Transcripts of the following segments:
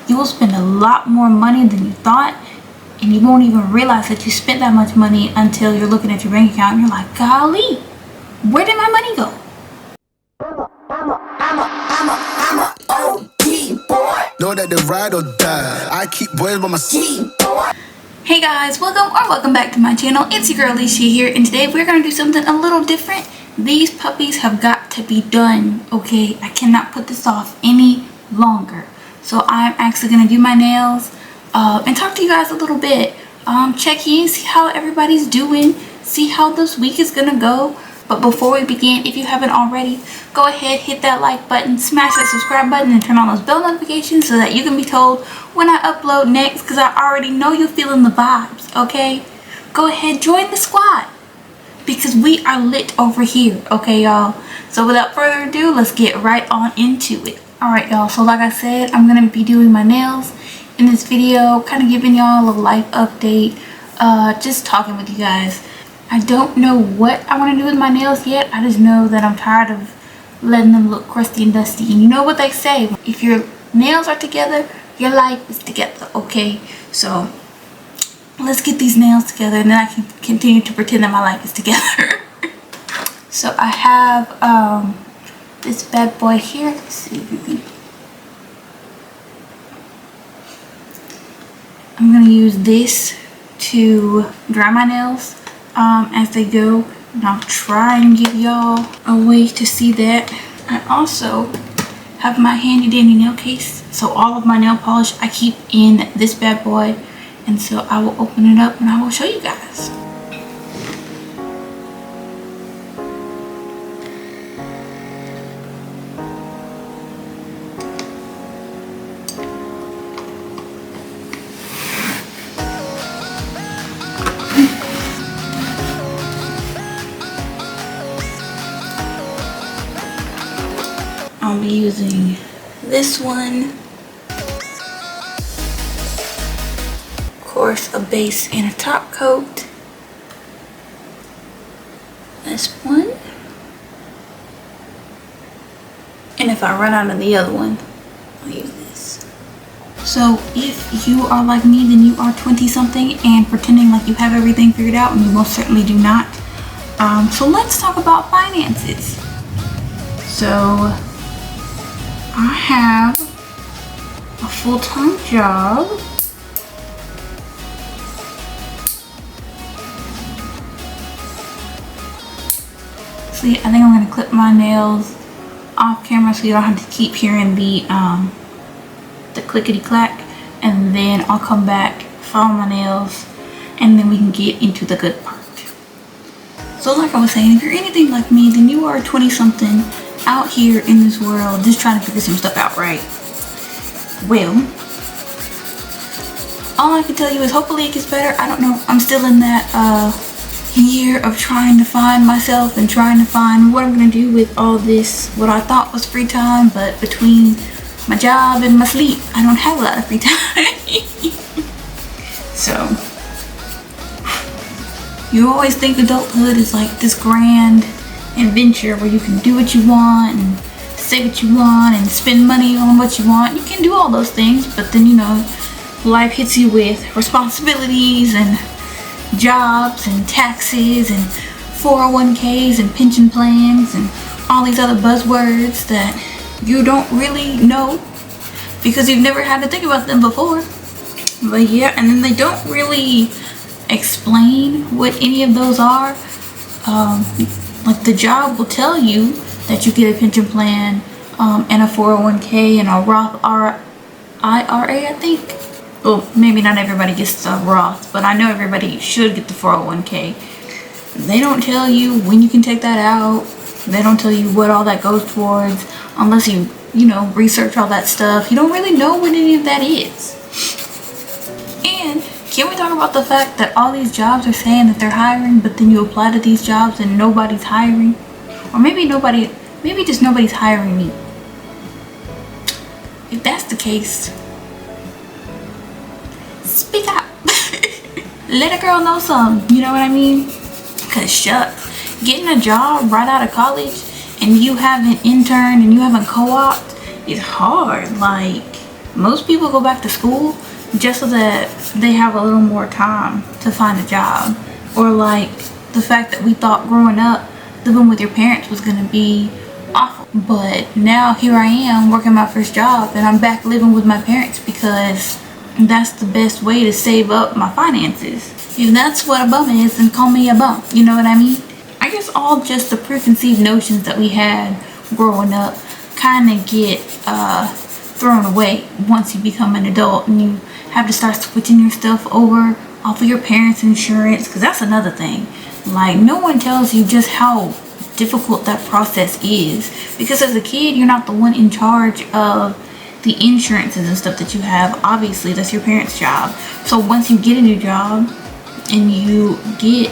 you will spend a lot more money than you thought, and you won't even realize that you spent that much money until you're looking at your bank account and you're like, golly, where did my money go? I'm a OG boy. Know that they ride or die. I keep boys by my seat. Hey guys, welcome back to my channel. It's your girl Alishia here, and today we're gonna do something a little different. These puppies have got to be done, okay? I cannot put this off any longer. So I'm actually gonna do my nails and talk to you guys a little bit. Check in, see how everybody's doing, see how this week is gonna go. But before we begin, if you haven't already, go ahead, hit that like button, smash that subscribe button, and turn on those bell notifications so that you can be told when I upload next, because I already know you're feeling the vibes, okay? Go ahead, join the squad, because we are lit over here, okay, y'all? So without further ado, let's get right on into it. Alright, y'all, so like I said, I'm going to be doing my nails in this video, kind of giving y'all a life update, just talking with you guys. I don't know what I want to do with my nails yet. I just know that I'm tired of letting them look crusty and dusty. And you know what they say, if your nails are together, your life is together, okay? So let's get these nails together, and then I can continue to pretend that my life is together. So I have this bad boy here. Let's see if you can. I'm gonna use this to dry my nails as they go, and I'll try and give y'all a way to see that. I also have my handy dandy nail case, so all of my nail polish I keep in this bad boy, and so I will open it up and I will show you guys. I'll be using this one, of course, a base and a top coat. This one, and if I run out of the other one, I'll use this. So if you are like me, then you are 20 something and pretending like you have everything figured out, and you most certainly do not. So let's talk about finances. So I have a full-time job. See, I think I'm gonna clip my nails off camera so you don't have to keep hearing the clickety clack, and then I'll come back, file my nails, and then we can get into the good part. So like I was saying, if you're anything like me, then you are 20 something out here in this world just trying to figure some stuff out, right? Well, all I can tell you is hopefully it gets better. I don't know, I'm still in that year of trying to find myself and trying to find what I'm gonna do with all this, what I thought was free time, but between my job and my sleep, I don't have a lot of free time. So you always think adulthood is like this grand adventure where you can do what you want and say what you want and spend money on what you want. You can do all those things, but then, you know, life hits you with responsibilities and jobs and taxes and 401ks and pension plans and all these other buzzwords that you don't really know because you've never had to think about them before. But yeah, and then they don't really explain what any of those are. Like the job will tell you that you get a pension plan and a 401k and a Roth IRA, I think. Well, maybe not everybody gets the Roth, but I know everybody should get the 401k. They don't tell you when you can take that out. They don't tell you what all that goes towards unless you know, research all that stuff. You don't really know what any of that is. And can we talk about the fact that all these jobs are saying that they're hiring, but then you apply to these jobs and nobody's hiring? Or maybe just nobody's hiring me. If that's the case, speak up. Let a girl know something, you know what I mean? Cause shucks, getting a job right out of college and you haven't interned and you haven't co-opted is hard. Like, Most people go back to school just so that they have a little more time to find a job. Or like the fact that we thought growing up living with your parents was gonna be awful, but now here I am working my first job and I'm back living with my parents because that's the best way to save up my finances. If that's what a bum is, then call me a bum. You know what I mean? I guess all just the preconceived notions that we had growing up kind of get thrown away once you become an adult and you have to start switching your stuff over off of your parents' insurance, because that's another thing. Like, no one tells you just how difficult that process is, because as a kid you're not the one in charge of the insurances and stuff that you have. Obviously that's your parents' job. So once you get a new job and you get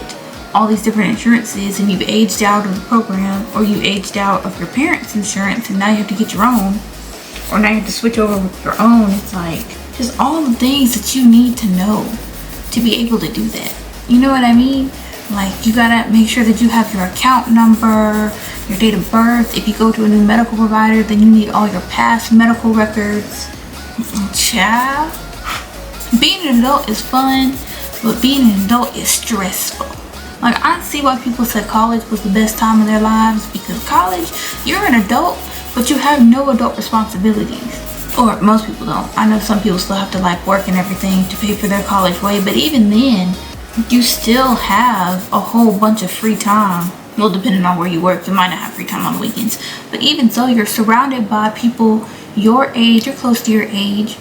all these different insurances and you've aged out of the program, or you aged out of your parents' insurance and now you have to get your own, or now you have to switch over with your own, it's like just all the things that you need to know to be able to do that. You know what I mean? Like, you gotta make sure that you have your account number, your date of birth. If you go to a new medical provider, then you need all your past medical records. Child, being an adult is fun, but being an adult is stressful. Like, I see why people said college was the best time of their lives, because college, you're an adult, but you have no adult responsibilities. Or most people don't. I know some people still have to like work and everything to pay for their college way, but even then, you still have a whole bunch of free time. Well, depending on where you work, you might not have free time on the weekends. But even so, you're surrounded by people your age or close to your age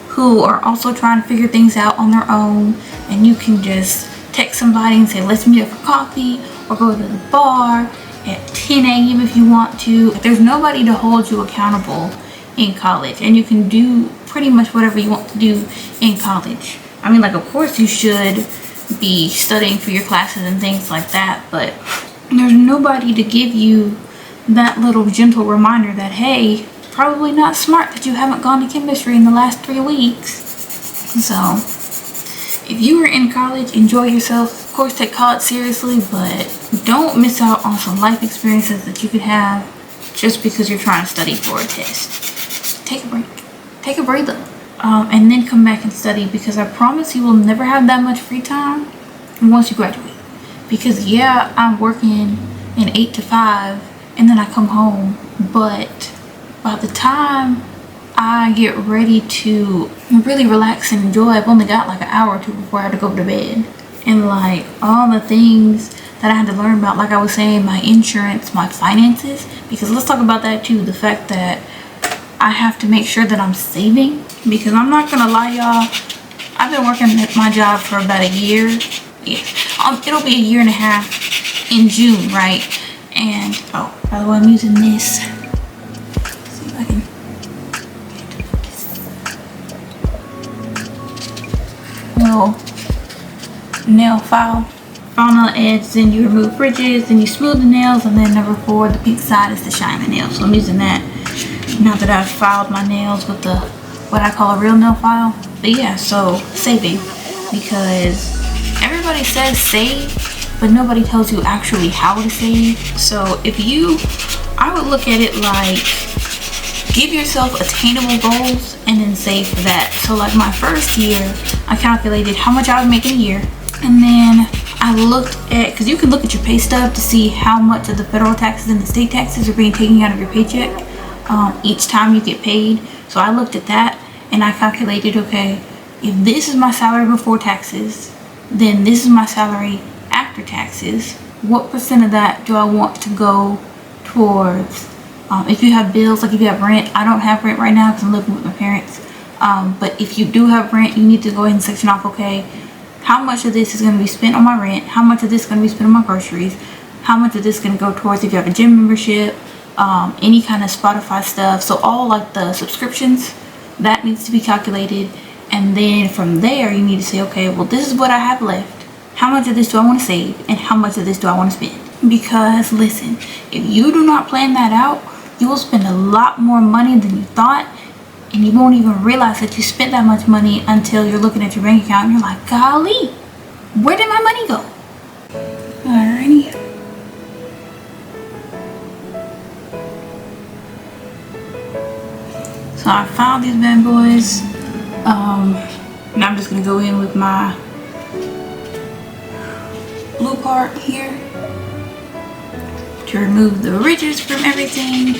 who are also trying to figure things out on their own. And you can just text somebody and say, let's meet up for coffee, or go to the bar at 10 a.m. if you want to. There's nobody to hold you accountable in college, and you can do pretty much whatever you want to do in college. I mean, like, of course you should be studying for your classes and things like that, but there's nobody to give you that little gentle reminder that, hey, probably not smart that you haven't gone to chemistry in the last 3 weeks. So if you are in college, enjoy yourself. Of course, take college seriously, but don't miss out on some life experiences that you could have just because you're trying to study for a test. Take a break, take a breather, and then come back and study, because I promise you will never have that much free time once you graduate. Because yeah, I'm working in 8 to 5 and then I come home, but by the time I get ready to really relax and enjoy, I've only got like an hour or two before I have to go to bed. And like all the things that I had to learn about, like I was saying, my insurance, my finances, because let's talk about that too. The fact that I have to make sure that I'm saving, because I'm not gonna lie, y'all, I've been working at my job for about a year. Yeah, it'll be a year and a half in June, right? And oh, by the way, I'm using this. Let's see if I can little nail file nail edge. Then you remove ridges, then you smooth the nails, and then number 4, the pink side, is to shine the nail. So I'm using that now that I've filed my nails with the what I call a real nail file. But yeah, so saving, because everybody says save, but nobody tells you actually how to save. So if you, I would look at it like, give yourself attainable goals and then save for that. So like my first year, I calculated how much I would make in a year, and then I looked at, because you can look at your pay stub to see how much of the federal taxes and the state taxes are being taken out of your paycheck each time you get paid. So I looked at that and I calculated, okay, if this is my salary before taxes, then this is my salary after taxes. What percent of that do I want to go towards if you have bills, like if you have rent? I don't have rent right now because I'm living with my parents, but if you do have rent, you need to go ahead and section off, okay, how much of this is going to be spent on my rent, how much of this is going to be spent on my groceries, how much of this is going to go towards if you have a gym membership, any kind of Spotify stuff. So all like the subscriptions, that needs to be calculated. And then from there you need to say, okay, well, this is what I have left, how much of this do I want to save, and how much of this do I want to spend? Because listen, if you do not plan that out, you will spend a lot more money than you thought, and you won't even realize that you spent that much money until you're looking at your bank account and you're like, golly, where did my money go? Alrighty. So I filed these bad boys. Now I'm just gonna go in with my blue part here to remove the ridges from everything.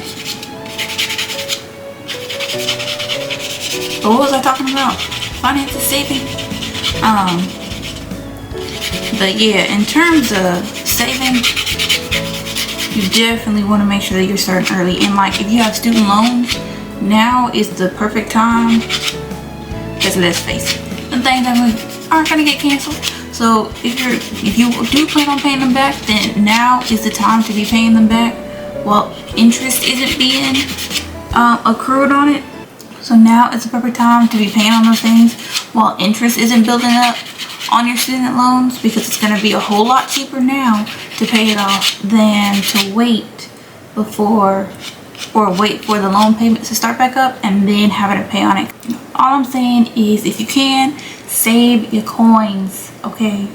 But what was I talking about? Finances, saving. But yeah, in terms of saving, you definitely want to make sure that you're starting early. And like, if you have student loans, now is the perfect time. Because let's face it, the things aren't gonna get canceled. So if you do plan on paying them back, then now is the time to be paying them back while interest isn't being accrued on it. So now is the perfect time to be paying on those things while interest isn't building up on your student loans, because it's going to be a whole lot cheaper now to pay it off than to wait for the loan payments to start back up and then having to pay on it. All I'm saying is, if you can, save your coins, okay?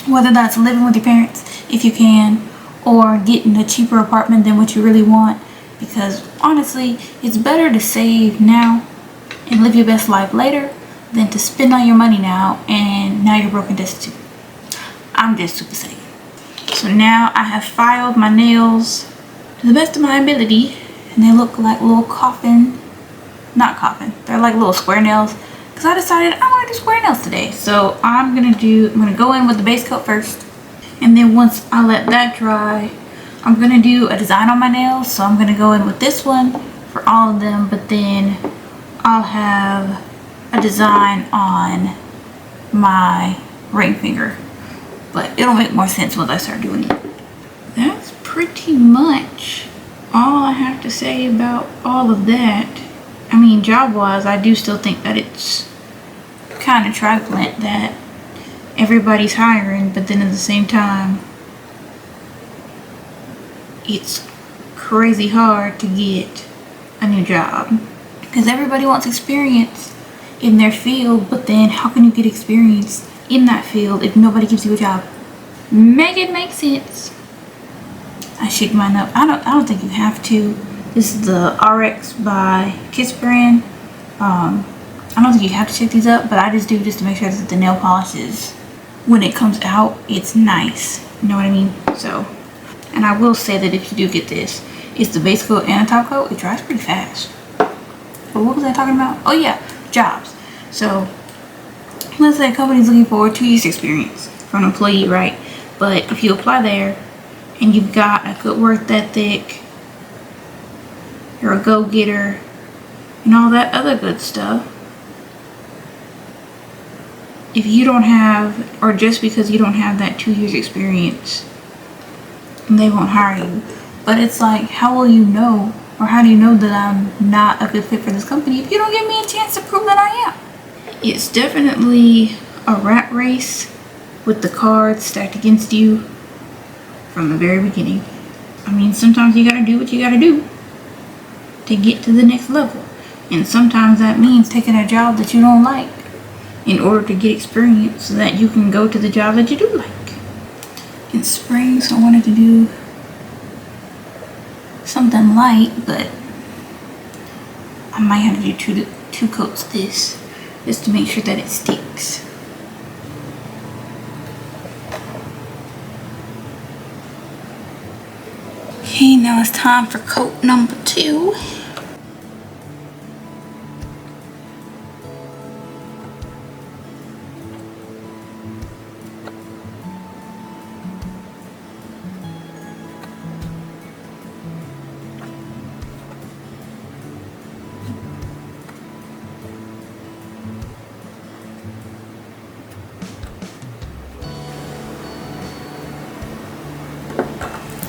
Whether that's living with your parents, if you can, or getting a cheaper apartment than what you really want. Because honestly, it's better to save now and live your best life later than to spend all your money now and now you're broke and destitute. I'm just super safe. So now I have filed my nails to the best of my ability, and they look like little not coffin, they're like little square nails, because I decided I want to do square nails today. So I'm gonna go in with the base coat first, and then once I let that dry, I'm gonna do a design on my nails. So I'm gonna go in with this one for all of them, but then I'll have a design on my ring finger. But it'll make more sense once I start doing it. That's pretty much all I have to say about all of that. I mean, job-wise, I do still think that it's kind of trifling that everybody's hiring, but then at the same time, it's crazy hard to get a new job because everybody wants experience in their field. But then how can you get experience in that field if nobody gives you a job? Make it make sense. I shake mine up. I don't think you have to. This is the RX by Kiss brand. I don't think you have to shake these up, but I just do, just to make sure that the nail polish is, when it comes out, it's nice. You know what I mean? So, and I will say that if you do get this, it's the base coat and a top coat. It dries pretty fast. But what was I talking about? Oh yeah, jobs. So let's say a company's looking for 2 years experience for an employee, right? But if you apply there and you've got a good work ethic, you're a go-getter, and all that other good stuff, if you don't have, or just because you don't have that 2 years experience, they won't hire you. But it's like, how will you know, or how do you know that I'm not a good fit for this company if you don't give me a chance to prove that I am? It's definitely a rat race with the cards stacked against you from the very beginning. I mean, sometimes you gotta do what you gotta do to get to the next level. And sometimes that means taking a job that you don't like in order to get experience so that you can go to the job that you do like. It's spring, so I wanted to do something light, but I might have to do two coats of this just to make sure that it sticks. Okay, now it's time for coat number 2.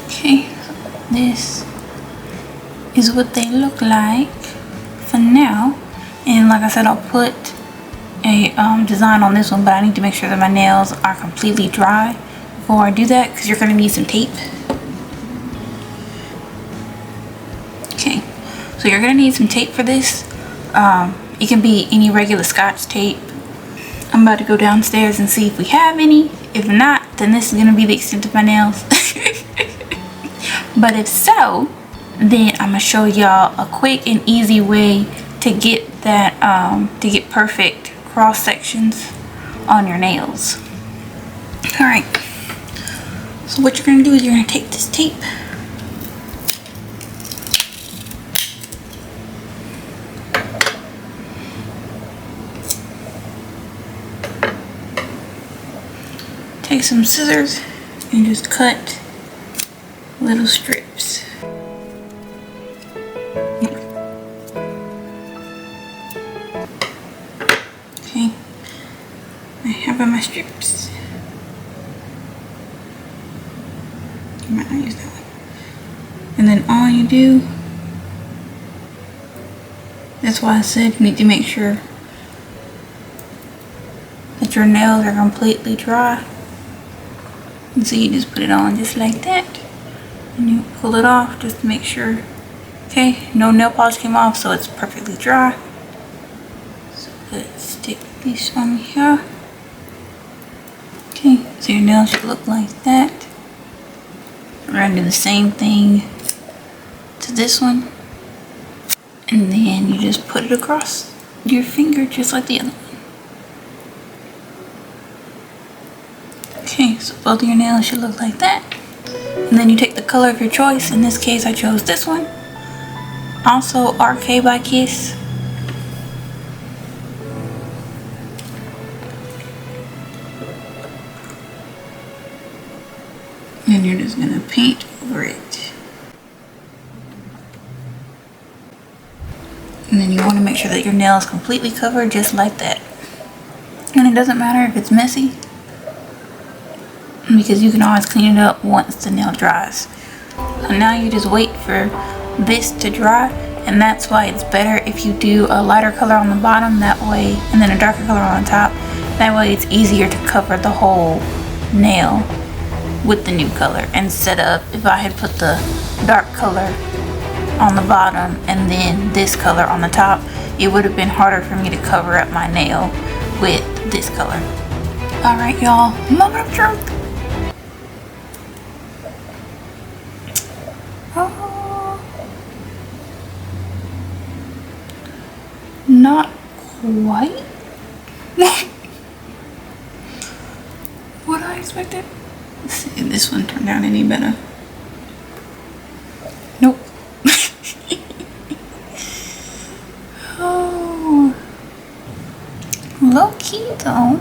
Okay, this is what they look like for now. And like I said, I'll put a design on this one, but I need to make sure that my nails are completely dry before I do that, because you're going to need some tape. Okay, so you're going to need some tape for this. It can be any regular Scotch tape. I'm about to go downstairs and see if we have any. If not, then this is going to be the extent of my nails. But if so, then I'm going to show y'all a quick and easy way to get that to get perfect cross sections on your nails. All right, so what you're gonna do is you're gonna take this tape, take some scissors and just cut little strips. Okay, I have my strips. I might not use that one. And then all you do, that's why I said you need to make sure that your nails are completely dry. And so you just put it on just like that. And you pull it off just to make sure. Okay, no nail polish came off, so it's perfectly dry. So let's stick this on here. Okay, so your nails should look like that. We're gonna do the same thing to this one. And then you just put it across your finger just like the other one. Okay, so both of your nails should look like that. And then you take the color of your choice. In this case, I chose this one. Also, RK by Kiss. And you're just gonna paint over it. And then you want to make sure that your nail is completely covered just like that. And it doesn't matter if it's messy, because you can always clean it up once the nail dries. So now you just wait for this to dry, and that's why it's better if you do a lighter color on the bottom, that way, and then a darker color on the top. That way it's easier to cover the whole nail with the new color, instead of if I had put the dark color on the bottom and then this color on the top, it would have been harder for me to cover up my nail with this color. All right, y'all, moment of truth. Not quite what I expected. Let's see if this one turned out any better. Nope. Oh, low key though.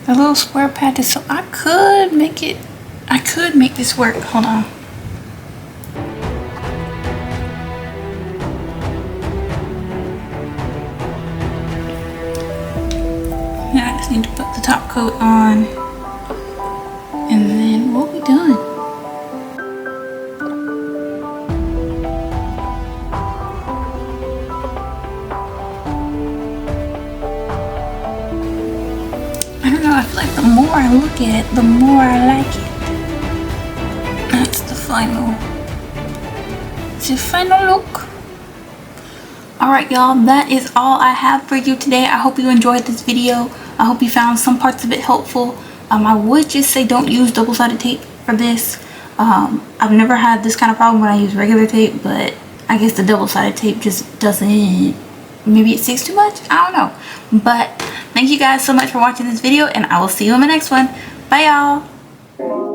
The little square patches, so I could make this work. Hold on. Now I just need to put the top coat on, and then we'll be done. I don't know, I feel like the more I look at it, the more I like it. That's the final look. Alright y'all, that is all I have for you today. I hope you enjoyed this video. I hope you found some parts of it helpful. I would just say don't use double-sided tape for this. I've never had this kind of problem when I use regular tape, but I guess the double-sided tape just doesn't, maybe it sticks too much? I don't know. But thank you guys so much for watching this video, and I will see you in the next one. Bye y'all.